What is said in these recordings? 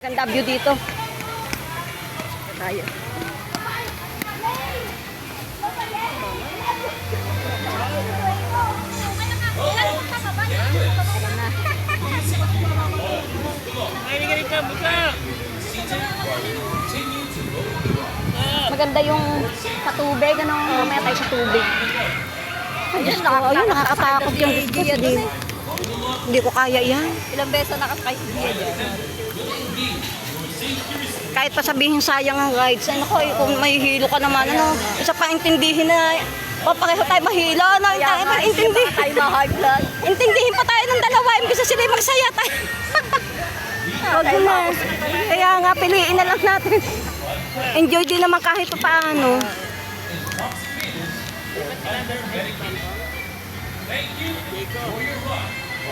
Ganda view dito. Tayo. Maganda yung sa tubig, ano, mamaya tayo sa tubig. Ayun, nakakatakot yung discos. Hindi ko kaya yan. Ilang beses nakasakay si Gia dyan? Kahit pa sabihin sayang ang rides, ay naku, kung may hilo ka naman, ano, isa pa intindihin na, pareho tayo mahilo, ano, Tayo ma-hard blood. intindihin pa tayo ng dalawa, imbis na sila magsaya tayo. Wag na. Kaya nga, piliin na lang natin. Enjoy din naman kahit pa paano.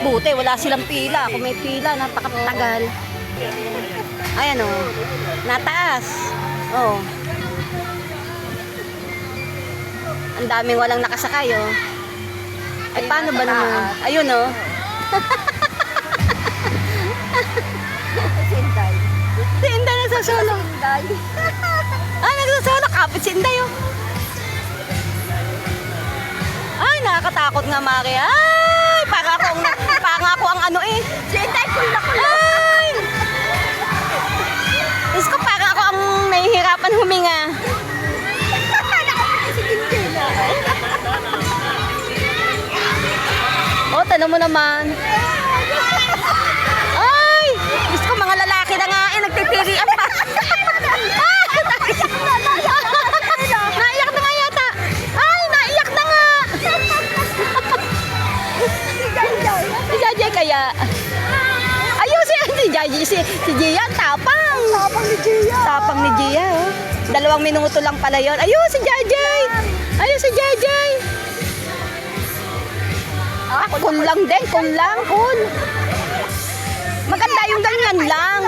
Buti, wala silang pila. Kung may pila, napakatagal. Ayan o. Nataas. Oh. Ang daming walang nakasakay o. Ay, paano ba naman? Ayun o. Sinday. Sinday na sa solo. Sinday. Ay, nagsasolo. Kapit Sinday o. Ay, nakakatakot nga, Mari. Ay, para ako ang ano eh. Sinday, kula-kula. Ay! Diyos ko, para ako ang nahihirapan huminga. Nakapit si Sinday na. O, tanong mo naman. Ay! Diyos ko, mga lalaki na nga eh, nagtitirian pa. Naiyak na nga yata. Ay, naiyak na nga. Si Jajay kaya. Ayun si Jajay, si Gia, tapang. Tapang ni Gia. Tapang ni Gia, oh. 2 minuto lang pala yun. Ayun si Jajay. Ayun si Jajay. Cool lang din, cool lang, cool. Maganda yung ganyan lang.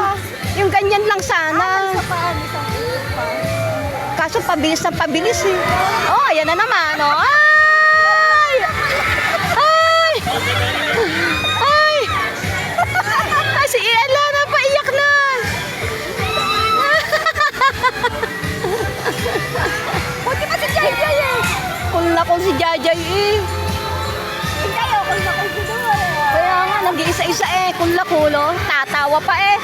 Yung ganyan lang sana. Sa paan, isang ulo pa. Kaso pabilis na pabilis eh. Oh, ayan na naman, oh. Ay! Ay! Ay! Ay, si Ella na paiyak na. Buti pa si Jajay eh. Cool na cool si Jajay eh. Sinday, okay na kung doon. Kaya nga, nag-iisa-isa eh. Cool na cool, oh. Tatawa pa eh.